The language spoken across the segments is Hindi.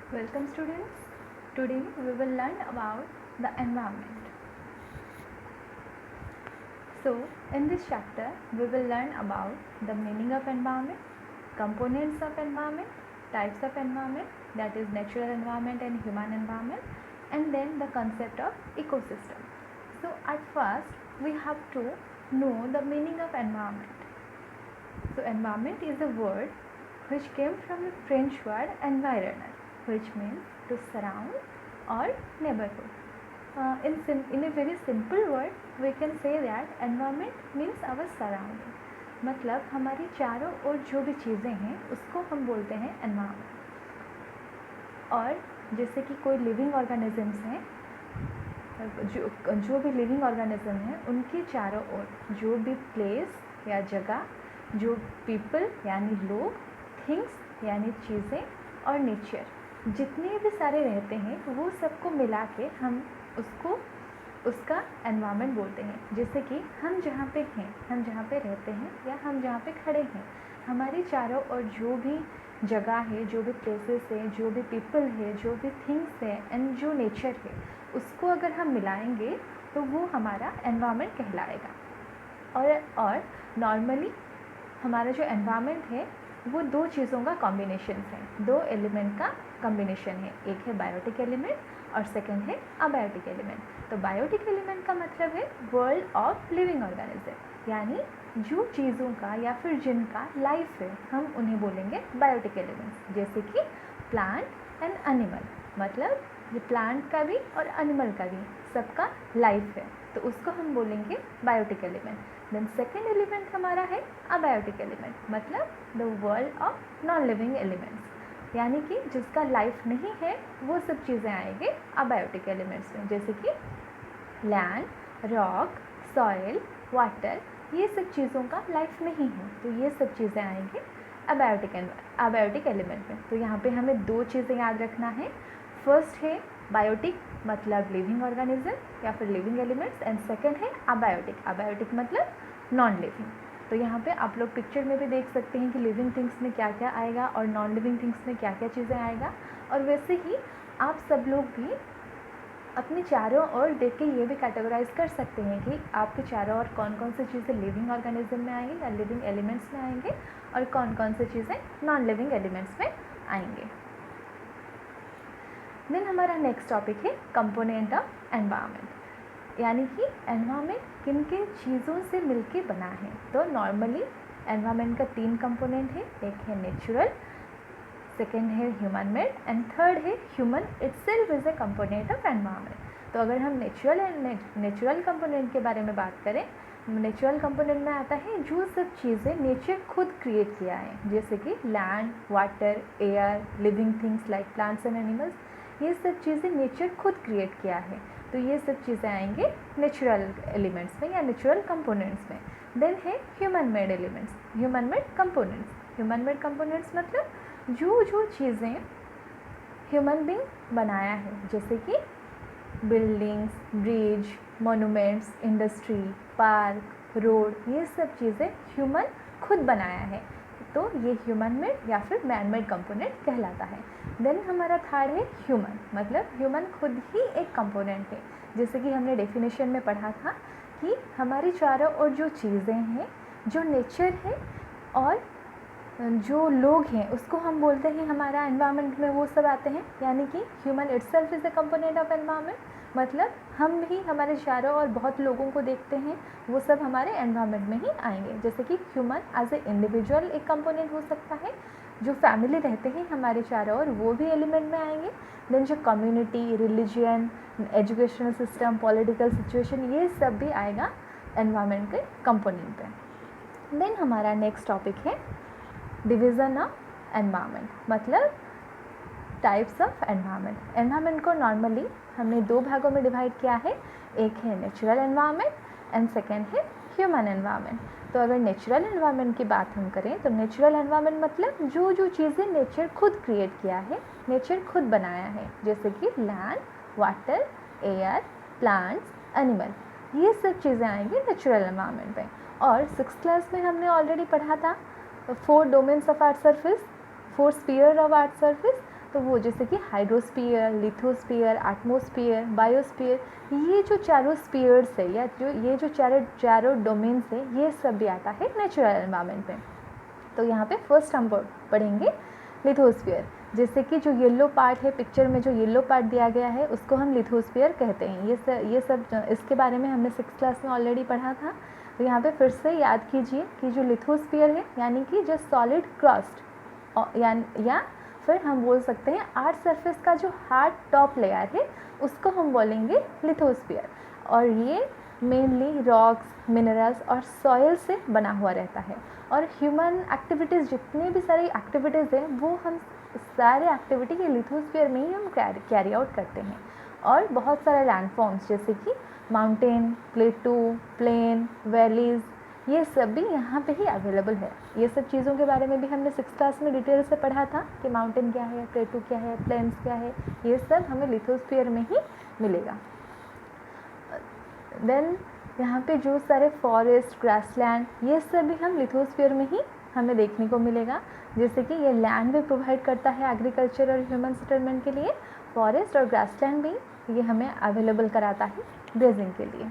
Welcome students. Today we will learn about the environment. So in this chapter we will learn about the meaning of environment, components of environment, types of environment, that is natural environment and human environment, and then the concept of ecosystem. So at first we have to know the meaning of environment. So environment is a word which came from the French word environner, which means to surround or neighborhood. In a very simple word, we can say that environment means our surrounding. मतलब हमारी चारों ओर जो भी चीज़ें हैं उसको हम बोलते हैं environment. और जैसे कि कोई लिविंग ऑर्गेनिजम्स हैं, जो भी लिविंग ऑर्गेनिज्म हैं उनके चारों ओर जो भी प्लेस या जगह, जो पीपल यानी लोग, थिंग्स यानी चीज़ें और नेचर, जितने भी सारे रहते हैं वो सबको मिला के हम उसका एनवायरनमेंट बोलते हैं. जैसे कि हम जहाँ पे हैं, हम जहाँ पे रहते हैं या हम जहाँ पे खड़े हैं, हमारे चारों ओर जो भी जगह है, जो भी प्लेसेस है, जो भी पीपल है, जो भी थिंग्स है एंड जो नेचर है, उसको अगर हम मिलाएंगे तो वो हमारा एनवायरनमेंट कहलाएगा. और नॉर्मली हमारा जो एनवायरनमेंट है वो दो चीज़ों का कॉम्बिनेशन है, दो एलिमेंट का कॉम्बिनेशन है. एक है बायोटिक एलिमेंट और सेकंड है अबायोटिक एलिमेंट. तो बायोटिक एलिमेंट का मतलब है वर्ल्ड ऑफ लिविंग ऑर्गेनिज्म, यानी जो चीज़ों का या फिर जिनका लाइफ है हम उन्हें बोलेंगे बायोटिक एलिमेंट्स. जैसे कि प्लांट एंड एनिमल, मतलब ये प्लांट का भी और एनिमल का भी सबका लाइफ है, तो उसको हम बोलेंगे biotic element. Then second element हमारा है अबायोटिक एलिमेंट, मतलब the world of non living elements, यानी कि जिसका लाइफ नहीं है वो सब चीज़ें आएंगे अबायोटिक एलिमेंट्स में. जैसे कि लैंड, रॉक, सॉइल, वाटर, ये सब चीज़ों का लाइफ नहीं है, तो ये सब चीज़ें आएंगी अबायोटिक एलिमेंट में. तो यहाँ पे हमें दो चीज़ें याद रखना है. फर्स्ट है बायोटिक, मतलब लिविंग ऑर्गेनिज्म या फिर लिविंग एलिमेंट्स, एंड सेकंड है अबायोटिक मतलब नॉन लिविंग. तो यहाँ पे आप लोग पिक्चर में भी देख सकते हैं कि लिविंग थिंग्स में क्या क्या आएगा और नॉन लिविंग थिंग्स में क्या क्या चीज़ें आएगा. और वैसे ही आप सब लोग भी अपने चारों ओर देख के ये भी कैटेगराइज कर सकते हैं कि आपके चारों ओर कौन कौन सी चीज़ें लिविंग ऑर्गेनिज्म में आएंगी या लिविंग एलिमेंट्स में आएंगे और कौन कौन सी चीज़ें नॉन लिविंग एलिमेंट्स में आएंगे. देन हमारा नेक्स्ट टॉपिक है कंपोनेंट ऑफ एनवायरनमेंट, यानी कि एनवायरनमेंट किन किन चीज़ों से मिलके बना है. तो नॉर्मली एनवायरनमेंट का 3 कंपोनेंट है. एक है नेचुरल, सेकेंड है ह्यूमन मेड एंड थर्ड है human itself is a component of environment. तो अगर हम नेचुरल कंपोनेंट के बारे में बात करें, नेचुरल कंपोनेंट में आता है जो सब चीज़ें नेचर खुद क्रिएट किया है, जैसे कि land, water, air, living things like plants and animals, ये सब चीज़ें नेचर खुद क्रिएट किया है. तो ये सब चीज़ें आएंगे नेचुरल एलिमेंट्स में या नेचुरल कंपोनेंट्स में. देन है human made elements, human made components. Human made components मतलब जो चीज़ें ह्यूमन बीइंग बनाया है, जैसे कि buildings, bridge, monuments, industry, park, road, ये सब चीज़ें ह्यूमन खुद बनाया है, तो ये ह्यूमन मेड या फिर मैन मेड कंपोनेंट कहलाता है. देन हमारा थर्ड है ह्यूमन, मतलब ह्यूमन खुद ही एक कंपोनेंट है. जैसे कि हमने डेफिनेशन में पढ़ा था कि हमारी चारों ओर जो चीज़ें हैं, जो नेचर है और जो लोग हैं, उसको हम बोलते हैं हमारा एनवायरनमेंट में वो सब आते हैं. यानी कि human itself is a component of environment, मतलब हम भी हमारे चारों और बहुत लोगों को देखते हैं, वो सब हमारे एनवायरनमेंट में ही आएंगे. जैसे कि ह्यूमन एज ए इंडिविजुअल एक कंपोनेंट हो सकता है, जो फैमिली रहते हैं हमारे चारों और वो भी एलिमेंट में आएंगे. देन जो community, religion, educational system, political situation, ये सब भी आएगा एनवायरनमेंट के कंपोनेंट पे. देन हमारा नेक्स्ट टॉपिक है डिवीज़न ऑफ एनवायरनमेंट, मतलब टाइप्स ऑफ एनवायरनमेंट. एनवायरनमेंट को नॉर्मली हमने 2 भागों में डिवाइड किया है. एक है नेचुरल एनवायरनमेंट एंड सेकेंड है ह्यूमन एनवायरनमेंट. तो अगर नेचुरल एनवायरनमेंट की बात हम करें तो नेचुरल एनवायरनमेंट मतलब जो चीज़ें नेचर खुद क्रिएट किया है, नेचर खुद बनाया है, जैसे कि land, water, air, plants, animal, ये सब चीज़ें आएंगी नेचुरल एनवायरनमेंट में. और 6th क्लास में हमने ऑलरेडी पढ़ा था 4 डोमेन्स ऑफ आर्थ सरफेस, 4 स्फीयर ऑफ आर्थ सरफेस. तो वो जैसे कि हाइड्रोस्फीयर, लिथोस्फीयर, एटमॉस्फेयर, बायोस्फीयर, ये जो चारों स्फीयर्स है या जो ये जो चारों डोमेन्स है, ये सब भी आता है नेचुरल एनवायरनमेंट में। तो यहाँ पे फर्स्ट हम पढ़ेंगे लिथोस्फीयर। जैसे कि जो येलो पार्ट है पिक्चर में, जो येलो पार्ट दिया गया है उसको हम लिथोस्फीयर कहते हैं। ये सब इसके बारे में हमने 6th क्लास में ऑलरेडी पढ़ा था। तो यहाँ पे फिर से याद कीजिए कि जो लिथोस्फीयर है यानी कि जो सॉलिड क्रस्ट या फिर हम बोल सकते हैं आर्थ सरफेस का जो हार्ड टॉप लेयर है उसको हम बोलेंगे लिथोस्फीयर। और ये मेनली रॉक्स, मिनरल्स और सॉइल से बना हुआ रहता है। और ह्यूमन एक्टिविटीज़, जितने भी सारी एक्टिविटीज़ हैं वो हम सारे एक्टिविटी ये लिथोस्फीयर में ही हम कैरी आउट करते हैं। और बहुत सारे लैंडफॉर्म्स जैसे कि माउंटेन, प्लेटू, प्लेन, वैलीज़, ये सब भी यहाँ पे ही अवेलेबल है। ये सब चीज़ों के बारे में भी हमने 6th क्लास में डिटेल से पढ़ा था कि माउंटेन क्या है, प्लेटू क्या है, प्लेन्स क्या है, ये सब हमें लिथोस्फीयर में ही मिलेगा। देन यहाँ पे जो सारे फॉरेस्ट, ग्रासलैंड, ये सब भी हम लिथोस्फीयर में ही हमें देखने को मिलेगा। जैसे कि ये लैंड भी प्रोवाइड करता है एग्रीकल्चर और ह्यूमन सेटलमेंट के लिए, फॉरेस्ट और ग्रासलैंड भी ये हमें अवेलेबल कराता है ग्रेजिंग के लिए।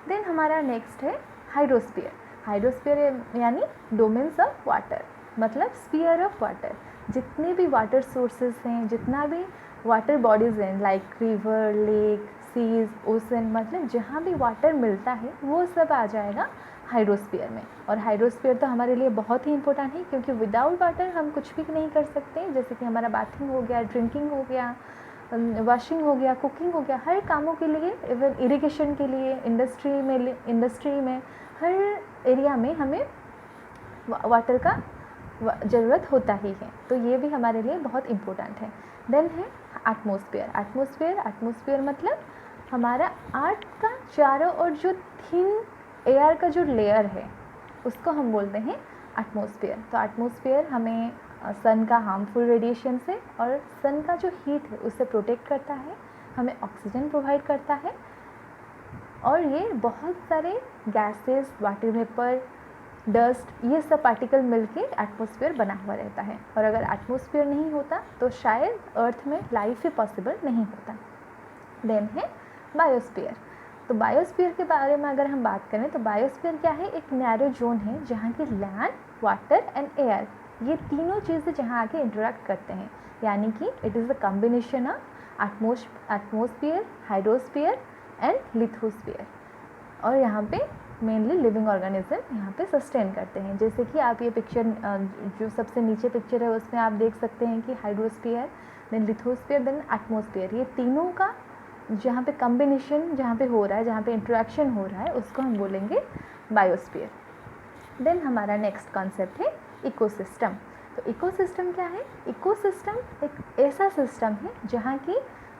देन हमारा नेक्स्ट है हाइड्रोस्फीयर। हाइड्रोस्फीयर यानी डोमेन्स ऑफ वाटर, मतलब स्फीयर ऑफ वाटर। जितने भी वाटर सोर्सेज हैं, जितना भी वाटर बॉडीज़ हैं like river, lake, seas, ocean, मतलब जहाँ भी वाटर मिलता है वो सब आ जाएगा हाइड्रोस्फीयर में। और हाइड्रोस्फीयर तो हमारे लिए बहुत ही इंपॉर्टेंट है क्योंकि विदाउट वाटर हम कुछ भी नहीं कर सकते। जैसे कि हमारा बाथिंग हो गया, ड्रिंकिंग हो गया, वॉशिंग हो गया, कुकिंग हो गया, हर कामों के लिए, इवन इरिगेशन के लिए, इंडस्ट्री में हर एरिया में हमें वाटर का ज़रूरत होता ही है। तो ये भी हमारे लिए बहुत इम्पोर्टेंट है। देन है एटमॉस्फेयर। एटमॉस्फेयर मतलब हमारा अर्थ का चारों ओर जो थिन एयर का जो लेयर है उसको हम बोलते हैं एटमॉस्फेयर। तो एटमॉस्फेयर हमें सन का हार्मफुल रेडिएशन से और सन का जो हीट है उससे प्रोटेक्ट करता है, हमें ऑक्सीजन प्रोवाइड करता है। और ये बहुत सारे गैसेस, वाटर वेपर, डस्ट, ये सब पार्टिकल मिलके एटमॉस्फेयर बना हुआ रहता है। और अगर एटमॉस्फेयर नहीं होता तो शायद अर्थ में लाइफ ही पॉसिबल नहीं होता। देन है बायोस्फीयर। तो बायोस्फीयर के बारे में अगर हम बात करें तो बायोस्फीयर क्या है, एक नैरो जोन है जहाँ की लैंड, वाटर एंड एयर, ये तीनों चीज़ें जहाँ आके इंटरेक्ट करते हैं। यानी कि it is a combination of atmosphere, hydrosphere and lithosphere. और यहाँ पे मेनली लिविंग ऑर्गेनिज्म यहाँ पे सस्टेन करते हैं। जैसे कि आप ये पिक्चर, जो सबसे नीचे पिक्चर है उसमें आप देख सकते हैं कि hydrosphere, then lithosphere, then atmosphere, ये तीनों का जहाँ पे कॉम्बिनेशन जहाँ पे हो रहा है, जहाँ पे इंटरेक्शन हो रहा है, उसको हम बोलेंगे बायोस्फीयर। देन हमारा नेक्स्ट कॉन्सेप्ट है इकोसिस्टम। तो इकोसिस्टम क्या है? इकोसिस्टम एक ऐसा सिस्टम है जहाँ की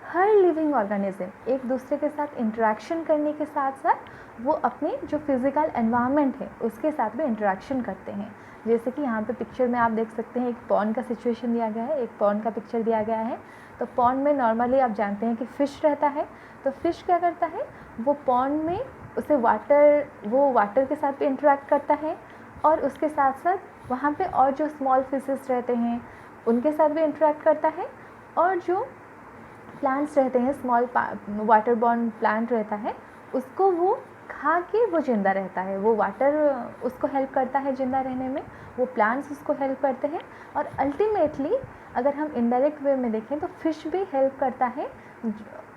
हर लिविंग ऑर्गेनिज्म एक दूसरे के साथ इंटरेक्शन करने के साथ साथ वो अपने जो फिज़िकल एनवायरनमेंट है उसके साथ भी इंटरेक्शन करते हैं। जैसे कि यहाँ पे पिक्चर में आप देख सकते हैं एक पॉन्ड का सिचुएशन दिया गया है, एक पॉन्ड का पिक्चर दिया गया है। तो पॉन्ड में नॉर्मली आप जानते हैं कि फ़िश रहता है। तो फ़िश क्या करता है, वो पॉन्ड में उसे वाटर के साथ भी इंटरेक्ट करता है और उसके साथ साथ वहाँ पे और जो स्मॉल फिशेस रहते हैं उनके साथ भी इंटरेक्ट करता है। और जो प्लांट्स रहते हैं, स्मॉल वाटर बॉर्न प्लांट रहता है, उसको वो खा के वो ज़िंदा रहता है। वो वाटर उसको हेल्प करता है ज़िंदा रहने में, वो प्लांट्स उसको हेल्प करते हैं। और अल्टीमेटली अगर हम इनडायरेक्ट वे में देखें तो फिश भी हेल्प करता है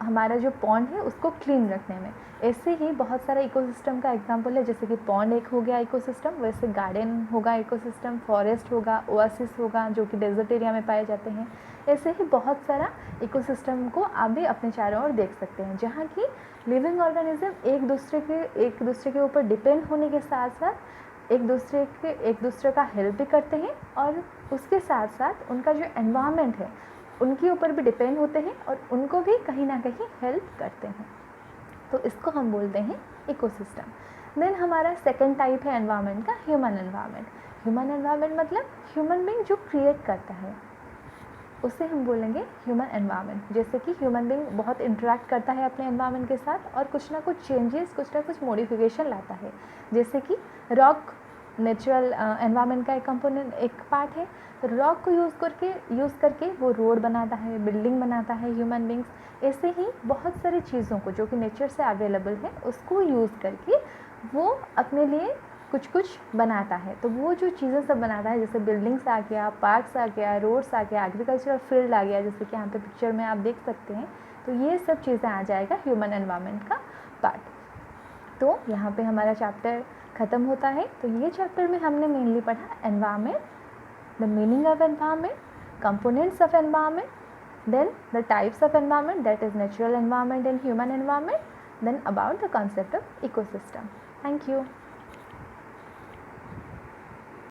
हमारा जो पॉन्ड है उसको क्लीन रखने में। ऐसे ही बहुत सारा इकोसिस्टम का एग्जांपल है, जैसे कि पॉन्ड एक हो गया इकोसिस्टम, वैसे गार्डन होगा इकोसिस्टम, फॉरेस्ट होगा, ओएसिस होगा जो कि डेजर्ट एरिया में पाए जाते हैं। ऐसे ही बहुत सारा इकोसिस्टम को आप भी अपने चारों ओर देख सकते हैं जहाँ की लिविंग ऑर्गेनिज्म एक दूसरे के ऊपर डिपेंड होने के साथ साथ एक दूसरे का हेल्प भी करते हैं और उसके साथ साथ उनका जो एनवायरनमेंट है उनके ऊपर भी डिपेंड होते हैं और उनको भी कहीं ना कहीं हेल्प करते हैं। तो इसको हम बोलते हैं इकोसिस्टम। देन हमारा सेकंड टाइप है एनवायरनमेंट का, ह्यूमन एनवायरनमेंट। ह्यूमन एनवायरनमेंट मतलब ह्यूमन बीइंग जो क्रिएट करता है उसे हम बोलेंगे ह्यूमन एनवायरनमेंट। जैसे कि ह्यूमन बीइंग बहुत इंटरेक्ट करता है अपने एनवायरनमेंट के साथ और कुछ ना कुछ चेंजेस, कुछ ना कुछ मॉडिफिकेशन लाता है। जैसे कि नेचुरल एनवायरनमेंट का एक कंपोनेंट, एक पार्ट है। तो रॉक को यूज़ करके वो रोड बनाता है, बिल्डिंग बनाता है ह्यूमन बींग्स। ऐसे ही बहुत सारी चीज़ों को जो कि नेचर से अवेलेबल है उसको यूज़ करके वो अपने लिए कुछ कुछ बनाता है। तो वो जो चीज़ें सब बनाता है, जैसे बिल्डिंग्स आ गया, पार्क्स आ गया, रोड्स आ गया, एग्रीकल्चरल फील्ड आ गया, जैसे कि यहाँ पे पिक्चर में आप देख सकते हैं। तो ये सब चीज़ें आ जाएगा ह्यूमन एनवायरनमेंट का पार्ट। तो यहाँ पे हमारा चैप्टर ख़त्म होता है। तो ये चैप्टर में हमने मेनली पढ़ा environment, the meaning of environment, components of environment, then the types of environment, that is natural environment and human environment, then about the concept of ecosystem. Thank you.